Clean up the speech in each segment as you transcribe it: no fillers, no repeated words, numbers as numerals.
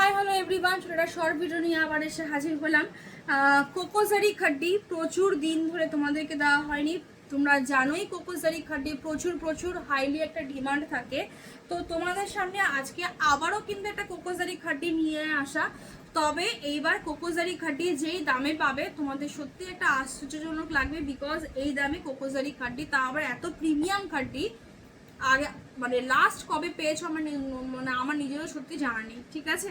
Hi hello everyone, একটা short video নিয়ে আবার এসে হাজির হলাম। কোকোজারি খাড্ডি প্রচুর দিন ধরে তোমাদেরকে দেওয়া হয়নি। তোমরা জানোই কোকোজারি খাড্ডি প্রচুর প্রচুর হাইলি একটা ডিমান্ড থাকে। তো তোমাদের সামনে আজকে আবারও কিন্তু একটা কোকোজারি খাড্ডি নিয়ে আসা। তবে এইবার কোকোজারি খাড্ডি যেই দামে পাবে তোমাদের সত্যি একটা আশ্চর্যজনক লাগবে, বিকজ এই দামে কোকোজারি খাড্ডি, তা আবার এত প্রিমিয়াম খাড্ডি আগে মানে লাস্ট কবে পেয়েছো আমার নিজেরও সত্যি জানা নেই, ঠিক আছে।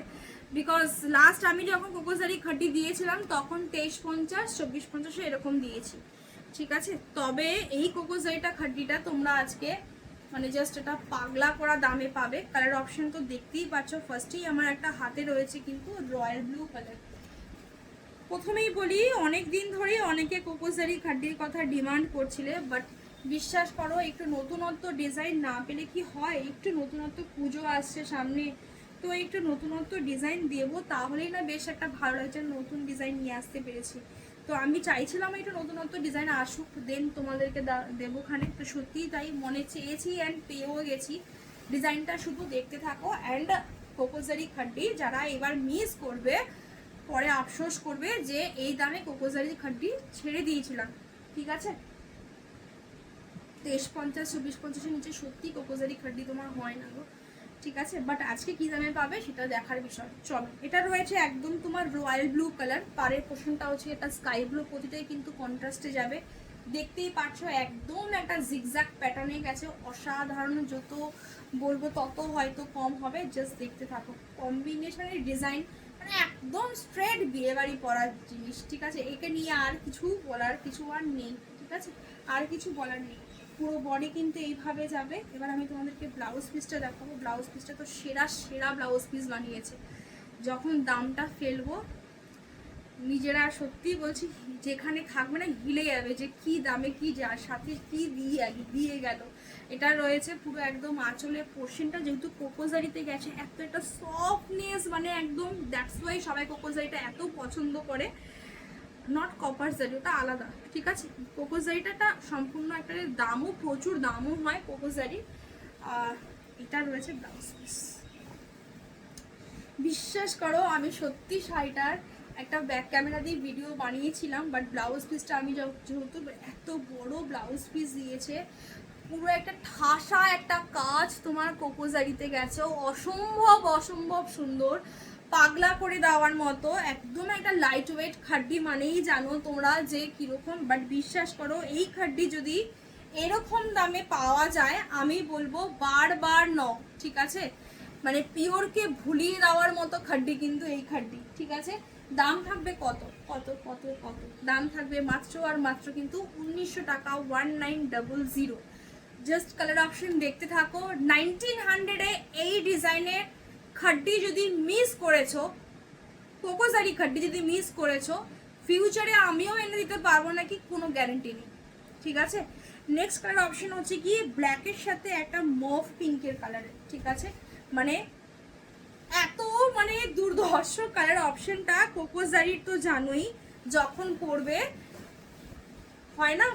বিকজ লাস্ট আমি যখন কোকোজারি খাড্ডি দিয়েছিলাম তখন 2350 2450 এরকম দিয়েছি, ঠিক আছে। তবে এই কোকোজারিটা খাড্ডিটা তোমরা আজকে মানে জাস্ট এটা পাগলা করা দামে পাবে। কালার অপশন তো দেখতেই পাচ্ছ, ফার্স্টেই আমার একটা হাতে রয়েছে কিন্তু রয়্যাল ব্লু কালার। প্রথমেই বলি, অনেক দিন ধরেই অনেকে কোকোজারি খাড্ডির কথা ডিমান্ড করছিলে, বাট বিশ্বাস করো একটু নতুনত্ব ডিজাইন না পেলে কি হয়, একটু নতুনত্ব পুজো আসছে সামনে, তো একটু নতুনত্ব ডিজাইন দেবো তাহলেই না বেশ একটা ভালো লাগছে, নতুন ডিজাইন নিয়ে আসতে পেরেছি। তো আমি চাইছিলাম একটু নতুনত্ব ডিজাইন আসুক, দেন তোমাদেরকে দেবো খানে। তো সত্যিই তাই মনে চেয়েছি অ্যান্ড পেয়েও গেছি। ডিজাইনটা শুধু দেখতে থাকো। অ্যান্ড কোকোজারি খাড্ডি যারা এবার মিস করবে পরে আফসোস করবে যে এই দামে কোকোজারি খাড্ডি ছেড়ে দিয়েছিলাম, ঠিক আছে। 2350 2450 নিচে সত্যি কোকোজারি খাড্ডি তোমার হয় না গো, ঠিক আছে। বাট আজকে কি দামে পাবে সেটা দেখার বিষয়। চলো, এটা রয়েছে একদম তোমার রয়্যাল ব্লু কালার, পাড়ের পোর্শনটা হচ্ছে এটা স্কাই ব্লু, প্রতিটাই কিন্তু কন্ট্রাস্টে যাবে। দেখতেই পাচ্ছ একদম একটা জিগজ্যাগ প্যাটার্নে গেছে, অসাধারণ। যত বলবো তত হয়তো কম হবে, জাস্ট দেখতে থাকো। কম্বিনেশনের ডিজাইন মানে একদম স্ট্রেট বিয়ে বাড়ি পরার জিনিস, ঠিক আছে। একে নিয়ে আর কিছু বলার কিছু আর নেই, ঠিক আছে, আর কিছু বলার নেই। পুরো বডি কিন্তু এইভাবে যাবে। এবার আমি তোমাদেরকে ব্লাউজ পিসটা দেখাবো। ব্লাউজ পিসটা তো সেরা সেরা ব্লাউজ পিস বানিয়েছে। যখন দামটা ফেলবো নিজেরা সত্যি বলছি যেখানে থাকবে না হিলে যাবে যে কি দামে কি যা সাথে কি দিয়ে গেল। এটা রয়েছে পুরো একদম আঁচলের পোর্শনটা, যেহেতু কোকোজারিতে গেছে এত একটা সফটনেস, মানে একদম দ্যাটস ওয়াই সবাই কোকোজারিটা এত পছন্দ করে। নট কপার জারি, ওটা আলাদা, ঠিক আছে। কোকোজারিটা সম্পূর্ণ একটা দামও প্রচুর দামও হয় কোকোজারি। আর এটা রয়েছে ব্লাউজ পিস। বিশ্বাস করো আমি সত্যি শাড়িটার একটা ব্যাক ক্যামেরা দিয়ে ভিডিও বানিয়েছিলাম, বাট ব্লাউজ পিসটা আমি যেহেতু এত বড় ব্লাউজ পিস দিয়েছে, পুরো একটা ঠাসা একটা কাজ তোমার কোকোজারিতে গেছে, অসম্ভব অসম্ভব সুন্দর, পাগলা করে দেওয়ার মতো। একদম একটা লাইট ওয়েট খাড্ডি মানেই জানো তোমরা যে কিরকম। বাট বিশ্বাস করো এই খাড্ডি যদি এরকম দামে পাওয়া যায় আমি বলবো বারবার নাও, ঠিক আছে। মানে পিওরকে ভুলিয়ে দেওয়ার মতো খাড্ডি কিন্তু এই খাড্ডি, ঠিক আছে। দাম থাকবে কত কত কত কত দাম থাকবে মাত্র আর মাত্র কিন্তু 1900 টাকা, 1900। জাস্ট কালার অপশন দেখতে থাকো। 1900 এই ডিজাইনের খাড্ডি যদি মিস করেছো, কোকোজারি খাড্ডি যদি মিস করেছো, ফিউচারে আমিও এনে দিতে পারবো নাকি কোনো গ্যারেন্টি নেই, ঠিক আছে। নেক্সট কালার অপশন হচ্ছে কি ব্ল্যাকের সাথে একটা মভ পিঙ্কের কালারের, ঠিক আছে। মানে এত মানে দুর্ধর্ষ কালার অপশনটা কোকোজারির তো জানোই, যখন পরবে হয় না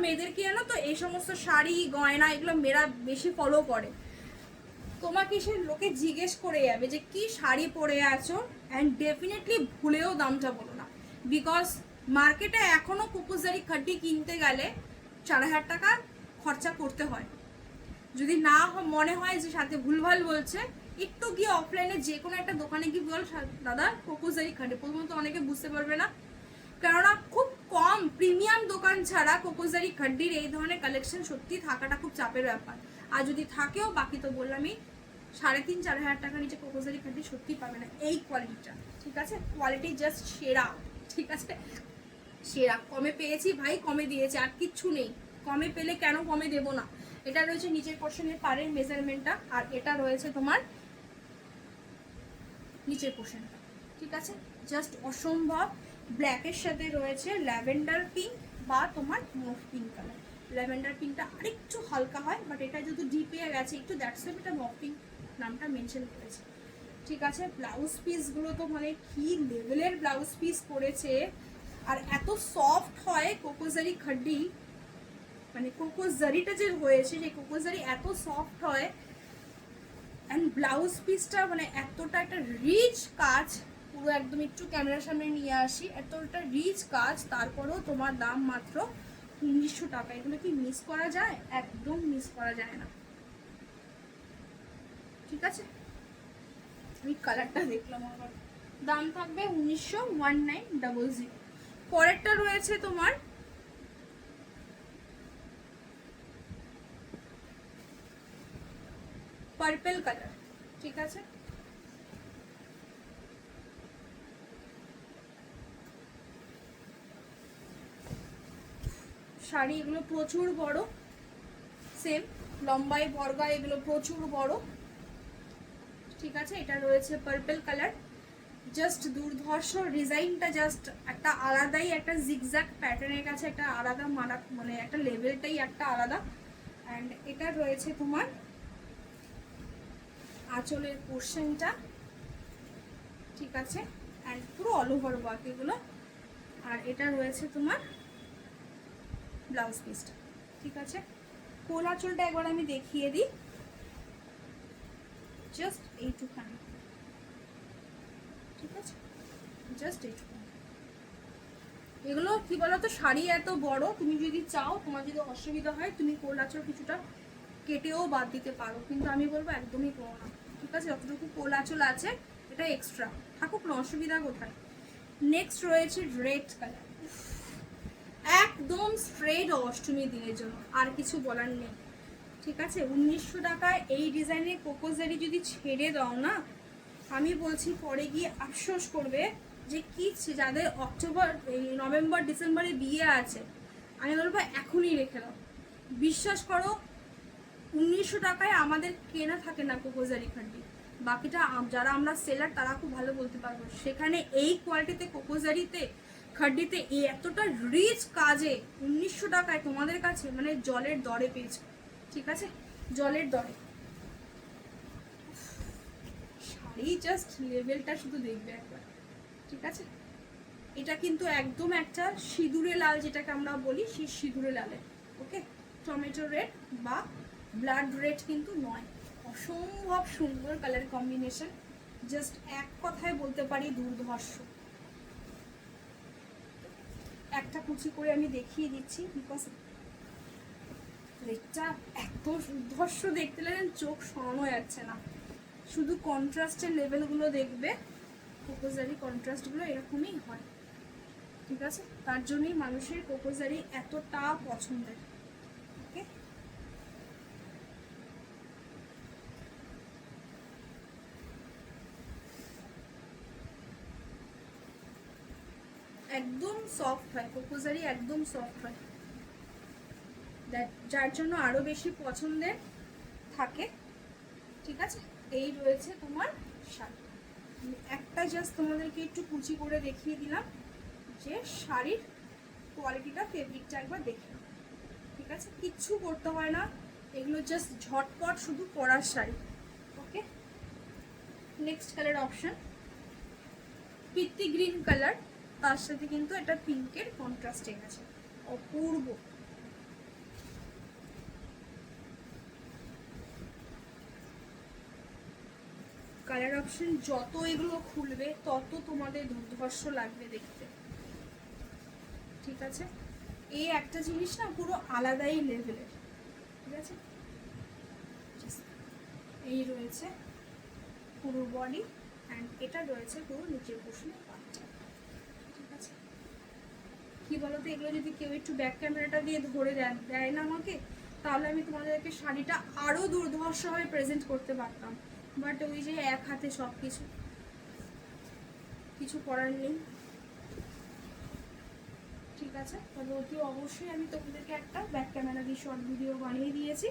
মেয়েদেরকে জানো তো এই সমস্ত শাড়ি গয়না এগুলো মেয়েরা বেশি ফলো করে। তোমাকে সে লোকে জিজ্ঞেস করে যাবে যে কি শাড়ি পরে আছো, অ্যান্ড ডেফিনেটলি ভুলেও দামটা বলো না, বিকজ মার্কেটে এখনো কোকোজারি খাড্ডি কিনতে গেলে 4000 টাকা খরচা করতে হয়। যদি না মনে হয় যে সাথে ভুলভাল বলছে, একটু গিয়ে অফলাইনে যে কোনো একটা দোকানে গিয়ে বল দাদা কোকোজারি খাড্ডি, প্রথমত অনেকে বুঝতে পারবে না, কেননা খুব কম প্রিমিয়াম দোকান ছাড়া কোকোজারি খাড্ডির এই ধরনের কালেকশন সত্যি থাকাটা খুব চাপের ব্যাপার। আর যদি থাকেও বাকি তো বললামই 3500-4000 টাকার নিচে কোকোজারি খাড্ডি সত্যি পাবে না এই কোয়ালিটিটা, ঠিক আছে। কোয়ালিটি জাস্ট সেরা, ঠিক আছে, সেরা। কমে পেয়েছি ভাই, কমে দিয়েছি, আর কিচ্ছু নেই। কমে পেলে কেন কমে দেব না। এটা রয়েছে নিচের পোর্শনের পাড়ের মেজারমেন্টটা, আর এটা রয়েছে তোমার নিচের পোর্শনটা, ঠিক আছে। জাস্ট অসম্ভব। ব্ল্যাকের সাথে রয়েছে ল্যাভেন্ডার পিঙ্ক বা তোমার মুভ পিঙ্ক কালার। ল্যাভেন্ডার পিঙ্কটা আরেকটু হালকা হয়, বাট এটা যেহেতু ডিপে গেছে একটু দ্যাটস ওয়াই এটা মুভ পিঙ্ক নামটা মেনশন করেছে, ঠিক আছে। ব্লাউজ পিসগুলো তো মানে কি লেভেলের ব্লাউজ পিস করেছে, আর এত সফট হয় কোকোজারি খাড্ডি, মানে কোকোজারিটা যে হয়েছে সেই কোকোজারি এত সফট হয়। অ্যান্ড ব্লাউজ পিসটা মানে এতটা একটা রিচ কাজ, পুরো একদম একটু ক্যামেরার সামনে নিয়ে আসি, এতটা রিচ কাজ, তারপরেও তোমার দাম মাত্র 1900 টাকা। এগুলো কি মিস করা যায়? একদম মিস করা যায় না। ঠিক আছে, আমি কালারটা দেখলাম আবার। দাম থাকবে 1900। পরেরটা রয়েছে তোমার পার্পল কালার। ঠিক আছে, শাড়ি এগুলো প্রচুর বড়, সেম লম্বাই বর্গায় এগুলো প্রচুর বড়। ঠিক আছে, এটা রয়েছে পার্পল কালার, জাস্ট দুর্ধর্ষ ডিজাইনটা, জাস্ট একটা আলাদাই একটা জিগজ্যাগ প্যাটার্নের কাছে একটা আলাদা মানে একটা লেভেলটাই একটা আলাদা। অ্যান্ড এটা রয়েছে তোমার আঁচলের পোর্শনটা। ঠিক আছে, অ্যান্ড পুরো অল ওভার ওয়ার্ক এগুলো। আর এটা রয়েছে তোমার ব্লাউজ পিসটা। ঠিক আছে, কোল আঁচলটা একবার আমি দেখিয়ে দিই, জাস্ট এইটুখানি। ঠিক আছে, জাস্ট এইটুখানি। এগুলো কি বলতো, শাড়ি এত বড়, তুমি যদি চাও, তোমার যদি অসুবিধা হয়, তুমি কোল আঁচল কিছুটা কেটেও বাদ দিতে পারো, কিন্তু আমি বলবো একদমই করো না। ঠিক আছে, যতটুকু কোল আঁচল আছে এটা এক্সট্রা থাকুক না, অসুবিধা কোথায়। নেক্সট রয়েছে রেড কালার, একদম স্ট্রেট অষ্টমী দিনের জন্য, আর কিছু বলার নেই। ঠিক আছে, 1900 টাকায় এই ডিজাইনের কোকোজারি যদি ছেড়ে দাও না, আমি বলছি পরে গিয়ে আফসোস করবে যে কি, যাদের অক্টোবর নভেম্বর ডিসেম্বরে বিয়ে আছে, আমি বলবো এখনই রেখে দাও। বিশ্বাস করো, 1900 টাকায় আমাদের কেনা থাকে না কোকোজারি খাড্ডি, বাকিটা যারা আমরা সেলার তারা খুব ভালো বলতে পারবো। সেখানে এই কোয়ালিটিতে কোকোজারিতে খাড্ডিতে এই এতটা রিচ কাজে 1900 টাকায় তোমাদের কাছে মানে জলের দরে পেয়েছে। ঠিক আছে, জলের দরে শাড়ি, জাস্ট লেভেলটা শুধু দেখবে একবার। ঠিক আছে, এটা কিন্তু একদম একটা সিঁদুরে লাল, যেটাকে আমরা বলি সেই সিঁদুরে লালে। ওকে, টমেটো রেড বা ব্লাড রেড কিন্তু নয়, অসম্ভব সুন্দর কালার কম্বিনেশন, জাস্ট এক কথায় বলতে পারি দুর্ধর্ষ। একটা কুচি করে আমি দেখিয়ে দিচ্ছি, বিকজ রেডটা এত দুর্ধর্ষ দেখতে লাগেন, চোখ সরানো যাচ্ছে না। শুধু কন্ট্রাস্টের লেভেলগুলো দেখবে, কোকোজারি কন্ট্রাস্টগুলো এরকমই হয়। ঠিক আছে, তার জন্যই মানুষের কোকোজারি এতটা পছন্দের। ওকে, একদম সফট হয় কোকোজারি, একদম সফট হয়, যার জন্য আরো বেশি পছন্দের থাকে। ঠিক আছে, এই রয়েছে তোমার শাড়ি। একটা জাস্ট তোমাদেরকে একটু কুচি করে দেখিয়ে দিলাম যে শাড়ির কোয়ালিটিটা, ফেব্রিকটা একবার দেখে। ঠিক আছে, কিচ্ছু করতে হয় না, এগুলো জাস্ট ঝটপট শুধু পরার sari. Okay, next colour option পিত্তি গ্রিন কালার, তার সাথে কিন্তু এটা পিঙ্কের কন্ট্রাস্টে গেছে, অপূর্ব। কালার অপশন যত এগুলো খুলবে তত তোমাদের দুর্ধর্ষ লাগবে দেখতে। ঠিক আছে, এই একটা জিনিস না পুরো আলাদাই লেভেলের। ঠিক আছে, এই রয়েছে পুরো বডি, অ্যান্ড এটা রয়েছে পুরো নিচের পোর্শনের পার্টটা। ঠিক আছে, কি বলতো, এগুলো যদি কেউ একটু ব্যাক ক্যামেরাটা দিয়ে ধরে দেয় না আমাকে, তাহলে আমি তোমাদেরকে শাড়িটা আরও দুর্ধর্ষভাবে প্রেজেন্ট করতে পারতাম, বাট ওই যে এক হাতে সব কিছু, কিছু করার নেই। ঠিক আছে, তবে অতি অবশ্যই আমি তোমাদেরকে একটা ব্যাক ক্যামেরা দিয়ে শর্ট ভিডিও বানিয়ে দিয়েছি,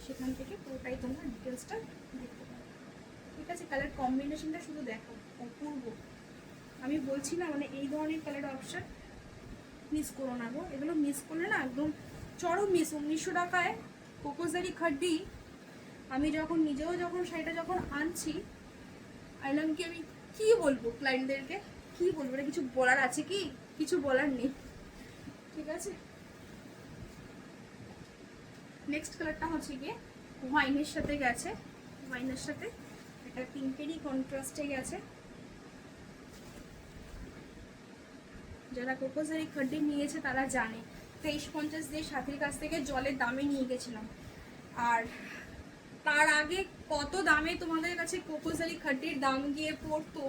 সেখান থেকে পুরোটাই তোমরা ডিটেলসটা দেখতে পারো। ঠিক আছে, কালার কম্বিনেশনটা শুধু দেখো, অপূর্ব। আমি বলছি না, মানে এই ধরনের কালার অপশন মিস করো না গো, এগুলো মিস করলে না একদম চরম মিস। 1900 টাকায় কোকোজারি খাড্ডি, আমি যখন নিজেও যখন শাড়িটা যখন আনছি, আইলাম কি, আমি কি বলবো ক্লায়েন্টদেরকে, কি বলবো, এটা কিছু বলার আছে কি? কিছু বলার নেই। ঠিক আছে, নেক্সট কালারটা হচ্ছে গিয়ে ওয়াইনের সাথে গেছে, ওয়াইনের সাথে একটা পিঙ্কেরই কন্ট্রাস্টে গেছে। যারা কোকোজারি খাড্ডি নিয়েছে তারা জানে 2350 দিয়ে সাথীর কাছ থেকে জলের দামে নিয়ে গেছিলাম। আর তার আগে কত দামে তোমাদের কাছে কোকোজারি খাড্ডির দাম গিয়ে পড়তো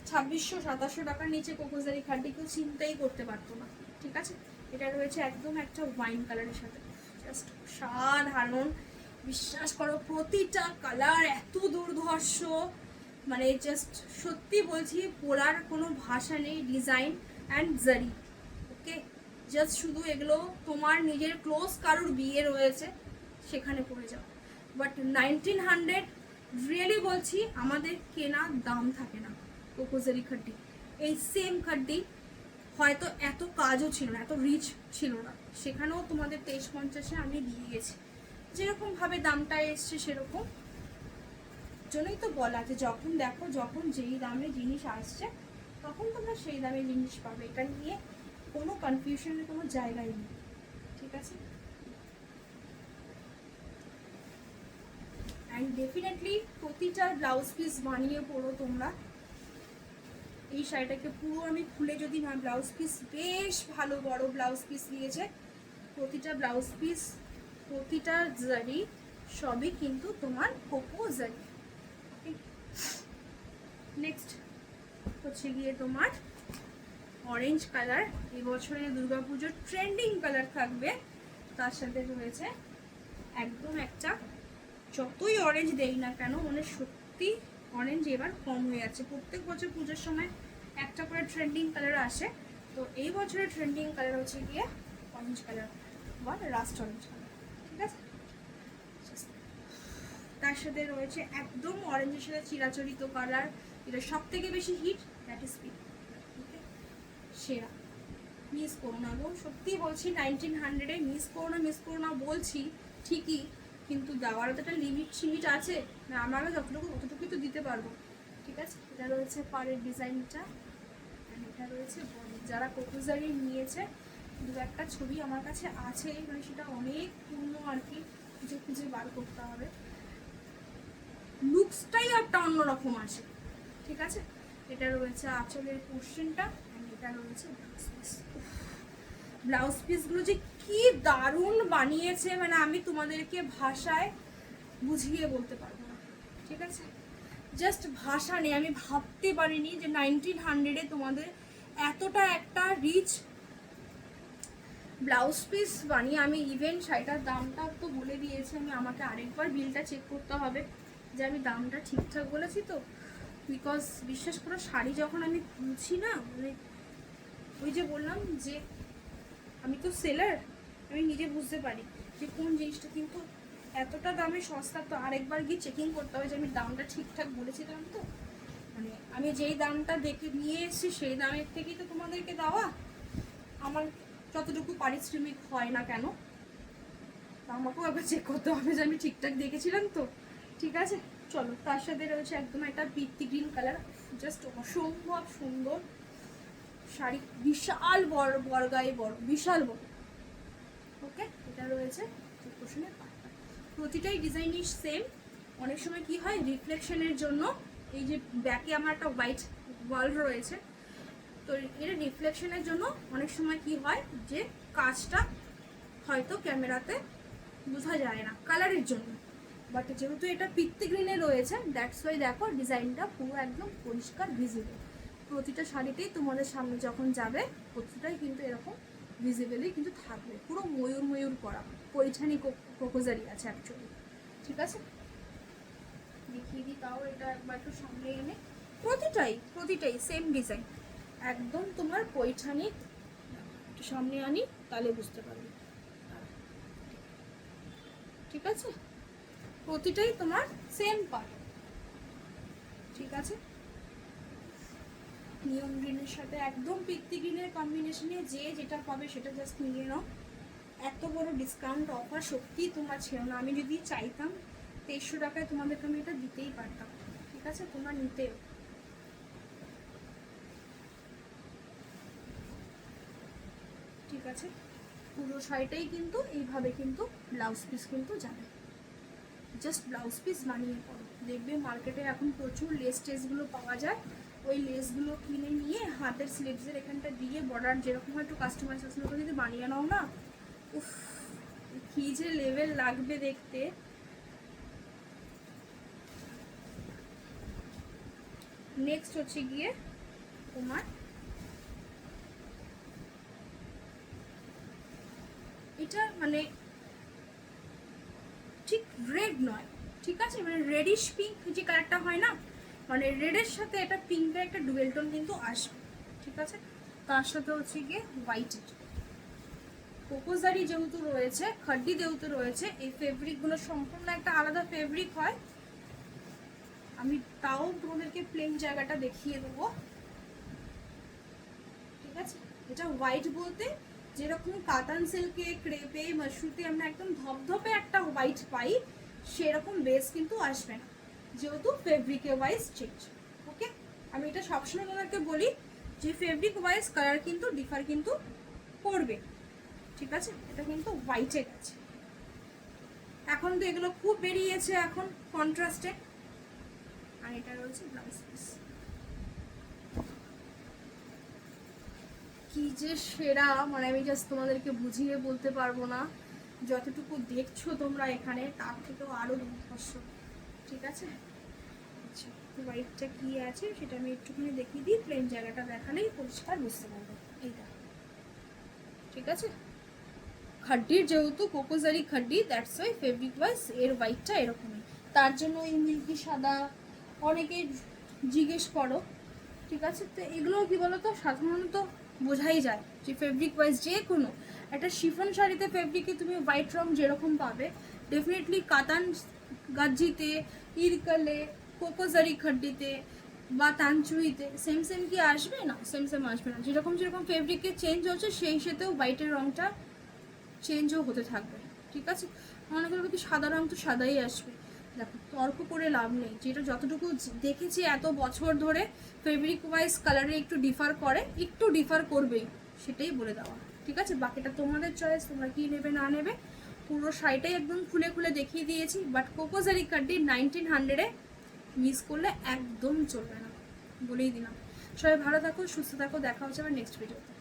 2600-2700 টাকার নিচে কোকোজারি খাড্ডি কেউ চিন্তাই করতে পারতো না। ঠিক আছে, এটা রয়েছে একদম একটা ওয়াইন কালারের সাথে, জাস্ট সাধারণ। বিশ্বাস করো প্রতিটা কালার এত দুর্ধর্ষ, মানে জাস্ট সত্যি বলছি পরার কোনো ভাষা নেই। ডিজাইন অ্যান্ড জারি, ওকে, জাস্ট শুধু এগুলো তোমার নিজের ক্লোজ কারুর বিয়ে রয়েছে সেখানে পড়ে যাও। বাট 1900 রিয়েলি বলছি আমাদের কেনার দাম থাকে না। কোকোজারি খাড্ডি, এই সেম খাড্ডি হয়তো এত কাজও ছিল না, এত রিচ ছিল না, সেখানেও তোমাদের 2350-এ আমি দিয়ে গেছি। যেরকমভাবে দামটা এসছে সেরকম জন্যই তো বলা যে যখন দেখো যখন যেই দামে জিনিস আসছে তখন তোমরা সেই দামে জিনিস পাবে, এটা নিয়ে কোনো কনফিউশনের কোনো জায়গাই নেই। ঠিক আছে, অ্যান্ড ডেফিনেটলি প্রতিটা ব্লাউজ পিস বানিয়ে পড়ো তোমরা। এই শাড়িটাকে পুরো আমি খুলে যদি না, ব্লাউজ পিস বেশ ভালো বড় ব্লাউজ পিস নিয়েছে, প্রতিটা ব্লাউজ পিস প্রতিটা জারি সবই কিন্তু তোমার কোকো জারি। নেক্সট হচ্ছে গিয়ে তোমার অরেঞ্জ কালার, এবছরে দুর্গাপুজোর ট্রেন্ডিং কালার থাকবে। তার সাথে রয়েছে একদম একটা, যতই অরেঞ্জ দেই না কেন মানে সত্যি অরেঞ্জ এবার কম হয়ে যাচ্ছে। প্রত্যেক বছর পুজোর সময় একটা করে ট্রেন্ডিং কালার আসে, তো এই বছরের ট্রেন্ডিং কালার হচ্ছে গিয়ে অরেঞ্জ কালার বা রাস্ট অরেঞ্জ কালার। ঠিক আছে, তার সাথে রয়েছে একদম অরেঞ্জের সাথে চিরাচরিত কালার, এটা সব থেকে বেশি হিট, দ্যাট ইজ পিঙ্ক। সেরা, মিস করো না গো, সত্যি বলছি 1900-এ মিস করো না বলছি ঠিকই, কিন্তু দেওয়ারও তো একটা লিমিট আছে না, আমরা যতটুকু ততটুকুই তো দিতে পারবো। ঠিক আছে, এটা রয়েছে পাড়ের ডিজাইনটা, এটা রয়েছে যারা কোকোজারি নিয়েছে দু একটা ছবি আমার কাছে আছে, মানে সেটা অনেক পূর্ণ আর কি, খুঁজে বার করতে হবে। লুকসটাই একটা অন্যরকম আসে। ঠিক আছে, এটা রয়েছে আঁচলের পোর্শনটা, এটা রয়েছে ব্লাউজ পিস। ব্লাউজ পিসগুলো যে কি দারুণ বানিয়েছে, মানে আমি তোমাদেরকে ভাষায় বুঝিয়ে বলতে পারবো না। ঠিক আছে, জাস্ট ভাষা নেই, আমি ভাবতে পারিনি যে 1900-এ তোমাদের এতটা একটা রিচ ব্লাউজ পিস বানিয়ে। আমি ইভেন শাড়িটার দামটা তো বলে দিয়েছি, আমি আমাকে আরেকবার বিলটা চেক করতে হবে যে আমি দামটা ঠিকঠাক বলেছি তো, বিকজ বিশ্বাস করো শাড়ি যখন আমি খুলছি না, মানে ওই যে বললাম যে আমি তো সেলার, আমি নিজে বুঝতে পারি যে কোন জিনিসটা কিন্তু এতটা দামে সস্তা, তো আরেকবার গিয়ে চেকিং করতে হবে যে আমি দামটা ঠিকঠাক বলেছিলাম তো। মানে আমি যেই দামটা দেখে নিয়ে এসেছি সেই দামের থেকেই তো তোমাদেরকে দেওয়া, আমার যতটুকু পারিশ্রমিক হয় না কেন আমাকেও একবার চেক করতে হবে যে আমি ঠিকঠাক দেখেছিলাম তো। ঠিক আছে, চলো, তার সাথে রয়েছে একদম একটা পিত্তি গ্রিন কালার, জাস্ট অসম্ভব সুন্দর শাড়ি, বিশাল বড় গায়ে বড়, বিশাল বড়। ওকে, এটা রয়েছে পোর্শনের পার্টটা, প্রতিটাই ডিজাইনই সেম। অনেক সময় কি হয় রিফ্লেকশনের জন্য, এই যে ব্যাকে আমার একটা হোয়াইট ওয়াল রয়েছে, তো এটা রিফ্লেকশনের জন্য অনেক সময় কি হয় যে কাজটা হয়তো ক্যামেরাতে বোঝা যায় না কালারের জন্য, বাট যেহেতু এটা পিত্তি গ্রিনে রয়েছে দ্যাটস ওয়াই দেখো ডিজাইনটা পুরো একদম পরিষ্কার ভিজিবল। প্রতিটা শাড়িতেই তোমাদের সামনে যখন যাবে প্রতিটাই কিন্তু এরকম ভিজিবলি কিন্তু থাকবে, পুরো ময়ূর করা পৈঠানি কোকোজারি আছে অ্যাকচুয়ালি। ঠিক আছে, দেখিয়ে দিই তাও এটা একবার একটু সামনে এনে, প্রতিটাই সেম ডিজাইন, একদম তোমার পৈঠানি। একটু সামনে আনি তাহলে বুঝতে পারবে। ঠিক আছে, প্রতিটাই তোমার সেম পার্ট। ঠিক আছে, নিয়ন গ্রিনের সাথে একদম পিত্তি গ্রিনের কম্বিনেশনে যে যেটা পাবে সেটা জাস্ট নিয়ে নাও। এত বড় ডিসকাউন্ট অফার সত্যি তোমরা ছিল না, আমি যদি চাইতাম 2300 টাকায় তোমাদেরকে আমি এটা দিতেই পারতাম। ঠিক আছে, তোমরা নিতেও। ঠিক আছে, পুরো শাড়িটাই কিন্তু এইভাবে কিন্তু ব্লাউজ পিস কিন্তু যাবে, জাস্ট ব্লাউজ পিস বানিয়ে পড়ো। দেখবে মার্কেটে এখন প্রচুর লেস টেসগুলো পাওয়া যায়, ওই লেসগুলো কিনে নিয়ে হাতের স্লিভসের এখানটা দিয়ে বর্ডার যেরকম হয় একটু কাস্টমাইজেশন করে যদি বানিয়ে নাও না, উফ কি যে লেভেল লাগবে দেখতে। নেক্সট হচ্ছে গিয়ে তোমার এটা মানে ঠিক রেড নয়, ঠিক আছে, মানে রেডিশ পিঙ্ক যে কালারটা হয় না, মানে রেডের সাথে এটা পিঙ্কের একটা ডুয়েল টোন কিন্তু আসবে, ঠিক আছে। তার সাথে হচ্ছে গিয়ে হোয়াইটের কোকোজারি যেহেতু রয়েছে, খাড্ডি যেহেতু রয়েছে, এই ফেব্রিকগুলো সম্পূর্ণ একটা আলাদা ফেব্রিক হয়। আমি তাও তোমাদেরকে প্লেন জায়গাটা দেখিয়ে দেবো, ঠিক আছে। এটা হোয়াইট বলতে যেরকম কাতান সিল্কে, ক্রেপে, মাশরুতে আমরা একদম ধপধপে একটা হোয়াইট পাই, সেরকম বেস কিন্তু আসবে না, যেহেতু ফেব্রিকে ওয়াইজ চেঞ্জ। ওকে, আমি এটা সবসময় তোমাদেরকে বলি যে ফেব্রিক ওয়াইজ কালার কিন্তু ডিফার কিন্তু করবে, ঠিক আছে। এটা কিন্তু হোয়াইটের আছে, এখন তো এগুলো খুব বেরিয়েছে এখন কন্ট্রাস্টে। আর এটা রয়েছে ব্লাউজ পিস, কি যে সেরা, মানে আমি জাস্ট তোমাদেরকে বুঝিয়ে বলতে পারবো না, যতটুকু দেখছো তোমরা এখানে তার থেকেও আরো দুর্ধর্ষ, ঠিক আছে। আচ্ছা, হোয়াইটটা কি আছে সেটা আমি একটুখানি দেখিয়ে দিই, প্লেন জায়গাটা দেখালেই পরিষ্কার বুঝতে পারবে। এইটা ঠিক আছে, খাড্ডির যেহেতু কোকোজারি খাড্ডি, দ্যাটস ওয়াই ফেব্রিক ওয়াইজ এর হোয়াইটটা এরকমই, তার জন্য এই মিল্কি সাদা অনেকে জিজ্ঞেস করো, ঠিক আছে। তো এগুলো কি বলতো সাধারণত বোঝাই যায় যে ফেব্রিক ওয়াইজ যে কোনো একটা শিফন শাড়িতে ফেব্রিকে তুমি হোয়াইট রং যেরকম পাবে, ডেফিনেটলি কাতান গাজ্জিতে, ইরকালে, কোকোজারি খাড্ডিতে বা তানচুইতে সেম সেম কি আসবে না, সেম সেম আসবে না। যেরকম যেরকম ফেব্রিকে চেঞ্জ হচ্ছে সেই সাথেও হোয়াইটের রংটা চেঞ্জও হতে থাকবে, ঠিক আছে। মনে করবে কি সাদা রং তো সাদাই আসবে, দেখো তর্ক করে লাভ নেই, যেটা যতটুকু দেখেছি এত বছর ধরে ফেব্রিক ওয়াইজ কালারে একটু ডিফার করে, একটু ডিফার করবেই, সেটাই বলে দেওয়া, ঠিক আছে। বাকিটা তোমাদের চয়েস, তোমরা কি নেবে না নেবে। পুরো শাড়িটাই একদম খুলে খুলে দেখিয়ে দিয়েছি, বাট কোকোজারি কাড্ডি 1900-এ মিস করলে একদম চলবে না, বলেই দিলাম। সবাই ভালো থাকো, সুস্থ থাকো, দেখা হচ্ছে আবার নেক্সট ভিডিওতে।